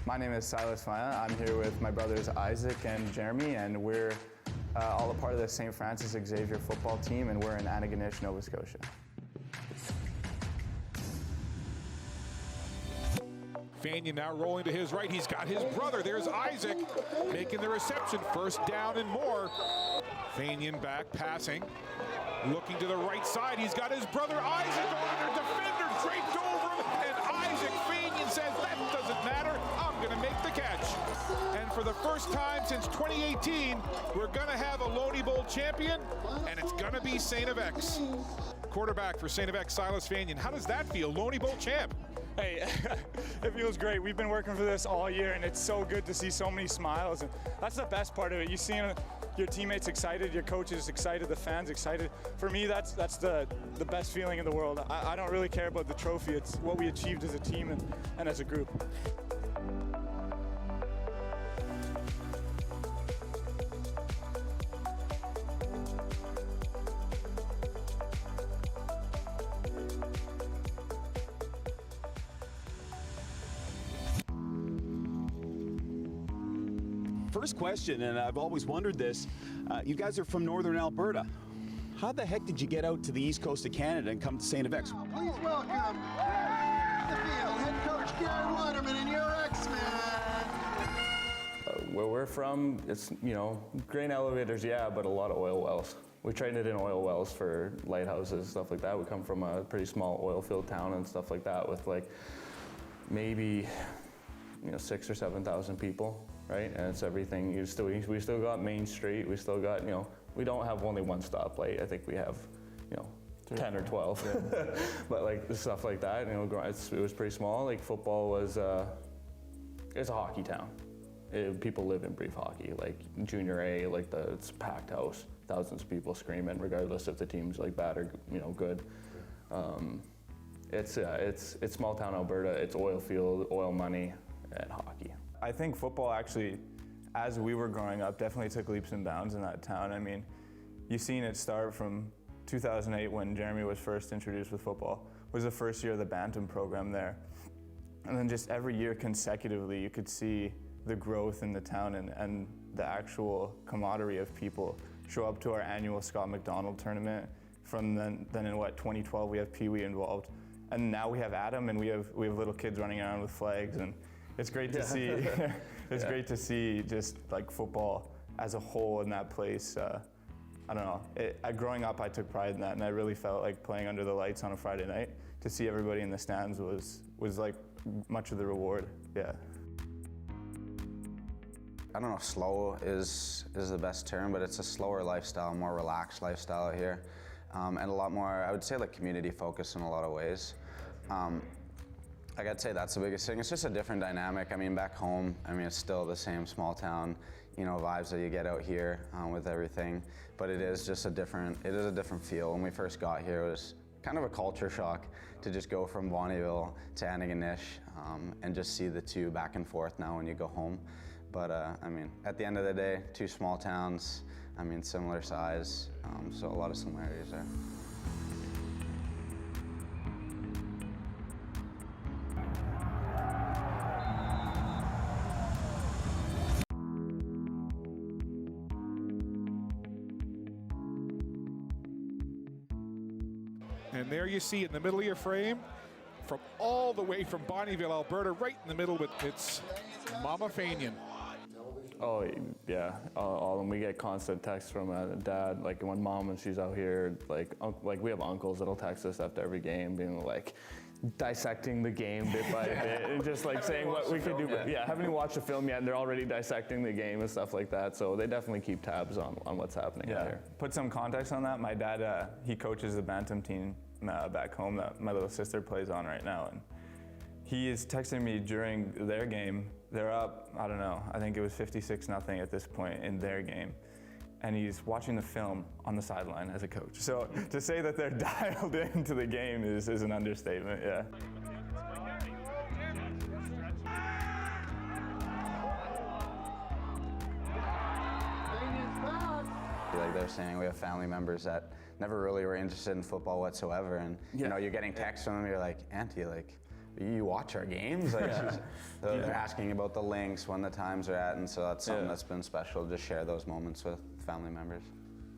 My name is Silas. I'm here with my brothers Isaac and Jeremy, and we're all a part of the St. Francis Xavier football team, and we're in Antigonish, Nova Scotia. Fagnan now rolling to his right. He's got his brother. There's Isaac making the reception. First down and more. Fagnan back, passing. Looking to the right side. He's got his brother Isaac on their defender, draped over him. And Isaac Fagnan says, that doesn't matter. I'm going to make the catch. And for the first time since 2018, we're going to have a Loney Bowl champion, and it's going to be STFX. Quarterback for STFX, Silas Fagnan. How does that feel, Loney Bowl champ? Hey, it feels great. We've been working for this all year, and it's so good to see so many smiles. And that's the best part of it. You see your teammates excited, your coaches excited, the fans excited. For me, that's the best feeling in the world. I don't really care about the trophy. It's what we achieved as a team and as a group. First question, and I've always wondered this, you guys are from Northern Alberta. How the heck did you get out to the east coast of Canada and come to STFX? Please welcome the field, head coach Gary Waterman and your X-Man. Where we're from, it's, grain elevators, yeah, but a lot of oil wells. We traded in oil wells for lighthouses, stuff like that. We come from a pretty small oil field town and stuff like that with like maybe 6,000 or 7,000 people, right? And it's everything. We still got Main Street. We still got, we don't have only one stoplight. I think we have, 10 or 12. Yeah. But like stuff like that, it was pretty small. Like football was, it's a hockey town. People live and breathe hockey. Like junior A, like it's a packed house, thousands of people screaming, regardless if the team's like bad or good. It's small town Alberta. It's oil field, oil money, and hockey. I think football actually, as we were growing up, definitely took leaps and bounds in that town. I mean, you've seen it start from 2008 when Jeremy was first introduced with football. It was the first year of the Bantam program there. And then just every year consecutively, you could see the growth in the town and the actual camaraderie of people show up to our annual Scott McDonald tournament. From then in 2012, we have Pee Wee involved. And now we have Adam, and we have little kids running around with flags, and it's great to see. It's great to see just like football as a whole in that place. I don't know. Growing up, I took pride in that, and I really felt like playing under the lights on a Friday night. To see everybody in the stands was like much of the reward. Yeah. I don't know if slow is the best term, but it's a slower lifestyle, more relaxed lifestyle here, and a lot more, I would say, like community focused in a lot of ways. Like I'd say that's the biggest thing. It's just a different dynamic. I mean, back home, it's still the same small town, vibes that you get out here with everything. But it is a different feel. When we first got here, it was kind of a culture shock to just go from Bonnyville to Antigonish and just see the two back and forth now when you go home. But at the end of the day, two small towns, similar size, so a lot of similarities there. And there you see in the middle of your frame, from all the way from Bonnyville, Alberta, right in the middle, but it's Mama Fagnan. Oh yeah, and we get constant texts from dad, like when mom, when she's out here, like we have uncles that'll text us after every game, being like dissecting the game bit by bit, and just like saying what we could do. Yeah, haven't even watched the film yet, and they're already dissecting the game and stuff like that. So they definitely keep tabs on what's happening out here. Put some context on that. My dad, he coaches the Bantam team back home that my little sister plays on right now, and he is texting me during their game. They're up, I don't know, I think it was 56-0 at this point in their game. And he's watching the film on the sideline as a coach. So to say that they're dialed into the game is an understatement, yeah. Like they're saying, we have family members that never really were interested in football whatsoever, and you're getting texts from them. You're like, Auntie, like, you watch our games? Like, they're asking about the links, when the times are at, and so that's something that's been special, just share those moments with family members.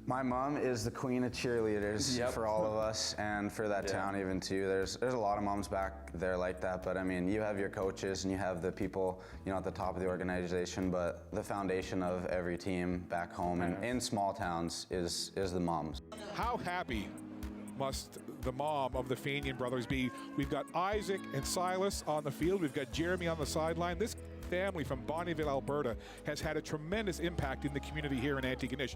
My mom is the queen of cheerleaders for all of us, and for that town even too. There's a lot of moms back there like that, but I mean, you have your coaches and you have the people, you know, at the top of the organization, but the foundation of every team back home and in small towns is the moms. How happy must the mom of the Fagnan brothers be? We've got Isaac and Silas on the field. We've got Jeremy on the sideline. This family from Bonnyville, Alberta has had a tremendous impact in the community here in Antigonish.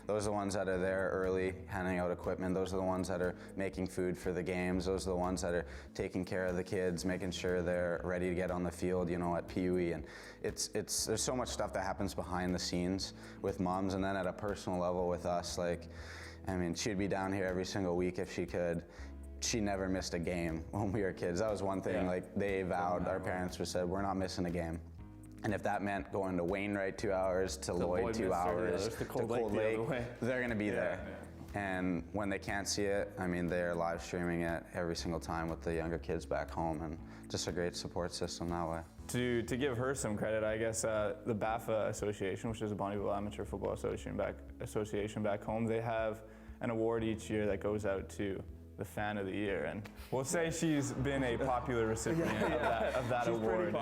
Those are the ones that are there early, handing out equipment. Those are the ones that are making food for the games. Those are the ones that are taking care of the kids, making sure they're ready to get on the field, you know, at PUE. And there's so much stuff that happens behind the scenes with moms, and then at a personal level with us. Like, I mean, she'd be down here every single week if she could. She never missed a game when we were kids. That was one thing, like, they vowed, our parents said, we're not missing a game. And if that meant going to Wainwright 2 hours, to Lloyd 2 hours, to Cold Lake, they're going to be there. And when they can't see it, I mean, they're live streaming it every single time with the younger kids back home, and just a great support system that way. To give her some credit, I guess the BAFA Association, which is the Bonnyville Amateur Football Association back home, they have an award each year that goes out to the fan of the year, and we'll say she's been a popular recipient of that award.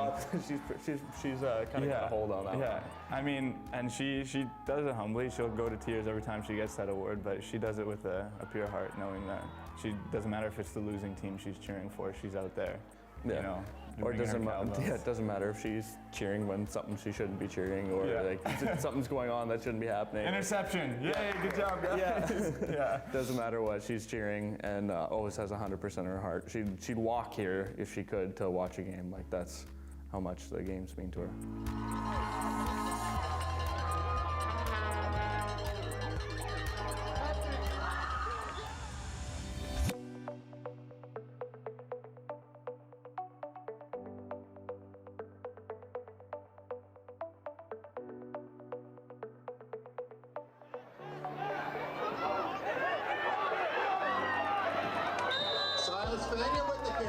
She's kind of got a hold on that one. I mean, and she does it humbly. She'll go to tears every time she gets that award, but she does it with a pure heart, knowing that she doesn't matter if it's the losing team she's cheering for, she's out there. You know, or it doesn't matter if she's cheering when something she shouldn't be cheering, or like something's going on that shouldn't be happening. Interception! Yay, good job, guys. Doesn't matter what, she's cheering, and always has 100% in her heart. She'd walk here if she could to watch a game. Like, that's how much the games mean to her.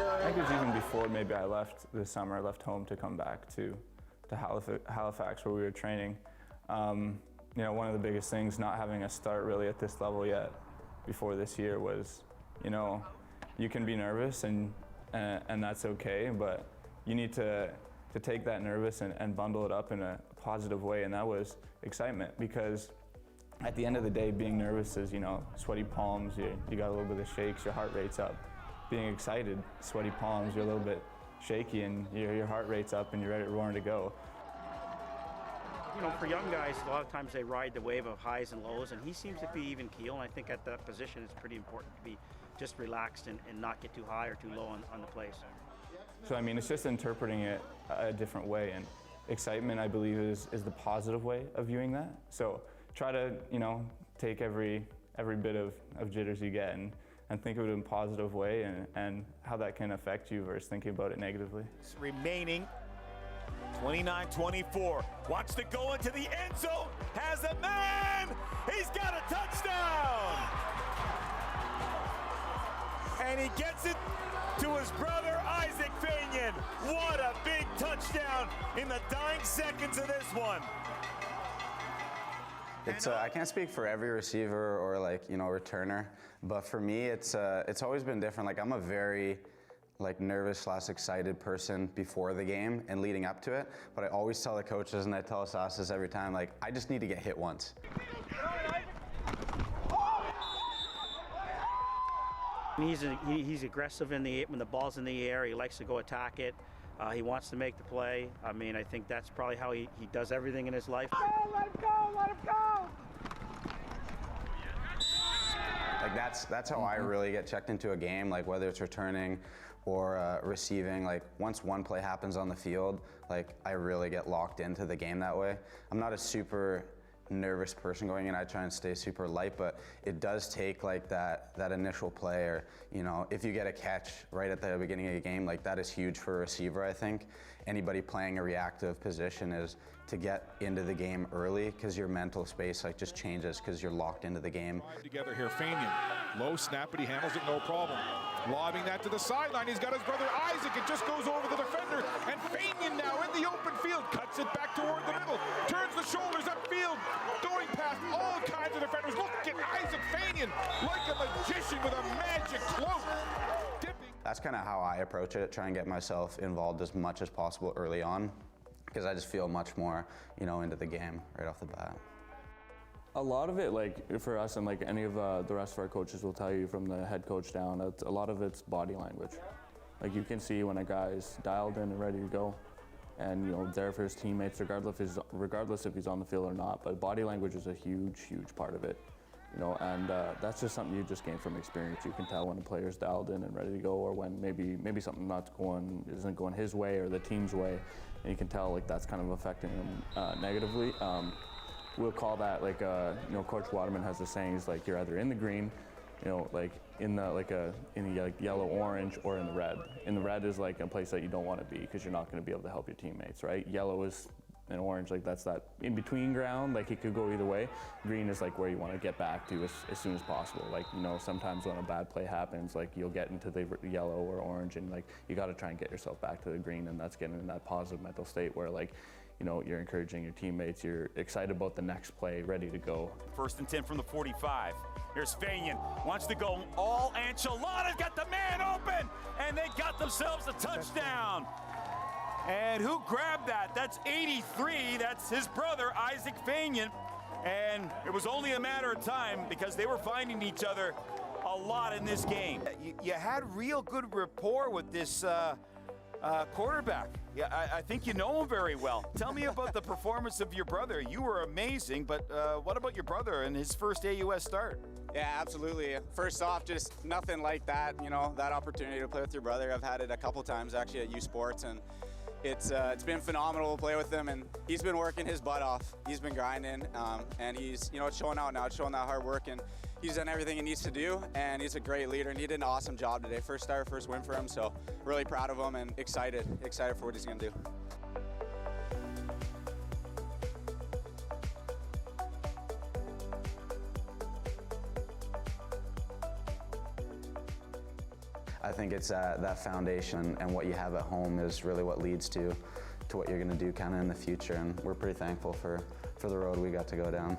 I think it was even before maybe I left this summer. I left home to come back to Halifax, where we were training. You know, one of the biggest things, not having a start really at this level yet before this year, was, you know, you can be nervous and that's okay, but you need to take that nervous and bundle it up in a positive way, and that was excitement, because at the end of the day, being nervous is, you know, sweaty palms, you got a little bit of shakes, your heart rate's up. Being excited, sweaty palms, you're a little bit shaky, and your heart rate's up and you're ready, roaring to go. You know, for young guys, a lot of times they ride the wave of highs and lows, and he seems to be even keel, and I think at that position it's pretty important to be just relaxed and not get too high or too low on the place. So I mean, it's just interpreting it a different way, and excitement, I believe, is the positive way of viewing that. So try to, you know, take every bit of jitters you get and think of it in a positive way, and how that can affect you versus thinking about it negatively. Remaining 29-24. Wants to go into the end zone. Has a man. He's got a touchdown. And he gets it to his brother, Isaac Fagnan. What a big touchdown in the dying seconds of this one. I can't speak for every receiver or, like, you know, returner, but for me, it's always been different. Like, I'm a very, like, nervous / excited person before the game and leading up to it, but I always tell the coaches, and I tell Silas every time, like, I just need to get hit once. He's aggressive when the ball's in the air. He likes to go attack it. He wants to make the play. I mean, I think that's probably how he does everything in his life. Let him go, let him go! Like, that's how I really get checked into a game, like, whether it's returning or receiving. Like, once one play happens on the field, like, I really get locked into the game that way. I'm not a super nervous person going in. I try and stay super light, but it does take like that initial play, or you know, if you get a catch right at the beginning of the game, like that is huge for a receiver. I think anybody playing a reactive position is to get into the game early, because your mental space like just changes because you're locked into the game. Together here, Fagnan, low snap, but he handles it no problem. Lobbing that to the sideline, he's got his brother Isaac, it just goes over the defender, and Fagnan now in the open field, cuts it back toward the middle, turns the shoulders upfield, going past all kinds of defenders. Look at Isaac Fagnan, like a magician with a magic cloak. That's kind of how I approach it, try and get myself involved as much as possible early on, because I just feel much more, you know, into the game right off the bat. A lot of it, like for us and like any of the rest of our coaches will tell you, from the head coach down, a lot of it's body language. Like you can see when a guy's dialed in and ready to go, and you know, there for his teammates, regardless if he's on the field or not. But body language is a huge part of it, you know, and that's just something you just gain from experience. You can tell when a player's dialed in and ready to go, or when maybe something isn't going his way or the team's way, and you can tell like that's kind of affecting him negatively. We'll call that like you know, Coach Waterman has the saying, is like you're either in the green, you know, like in the yellow orange, or in the red. In the red is like a place that you don't want to be, because you're not going to be able to help your teammates, right? Yellow is and orange, like that's that in between ground, like it could go either way. Green is like where you want to get back to as soon as possible. Like, you know, sometimes when a bad play happens, like you'll get into the yellow or orange, and like you got to try and get yourself back to the green, and that's getting in that positive mental state where, like, you know, you're encouraging your teammates, you're excited about the next play, ready to go. 1st and 10 from the 45. Here's Fagnan, wants to go all enchiladas, got the man open, and they got themselves a touchdown. And who grabbed that? That's 83, that's his brother, Isaac Fagnan. And it was only a matter of time, because they were finding each other a lot in this game. You had real good rapport with this quarterback. Yeah, I think you know him very well. Tell me about the performance of your brother. You were amazing, but what about your brother and his first AUS start? Yeah, absolutely. First off, just nothing like that, you know, that opportunity to play with your brother. I've had it a couple times actually at U Sports, and it's been phenomenal to play with him, and he's been working his butt off. He's been grinding, and he's, you know, it's showing out now. It's showing that hard work, and he's done everything he needs to do, and he's a great leader, and he did an awesome job today. First start, first win for him, so really proud of him and excited for what he's going to do. I think it's that foundation and what you have at home is really what leads to what you're going to do kind of in the future, and we're pretty thankful for the road we got to go down.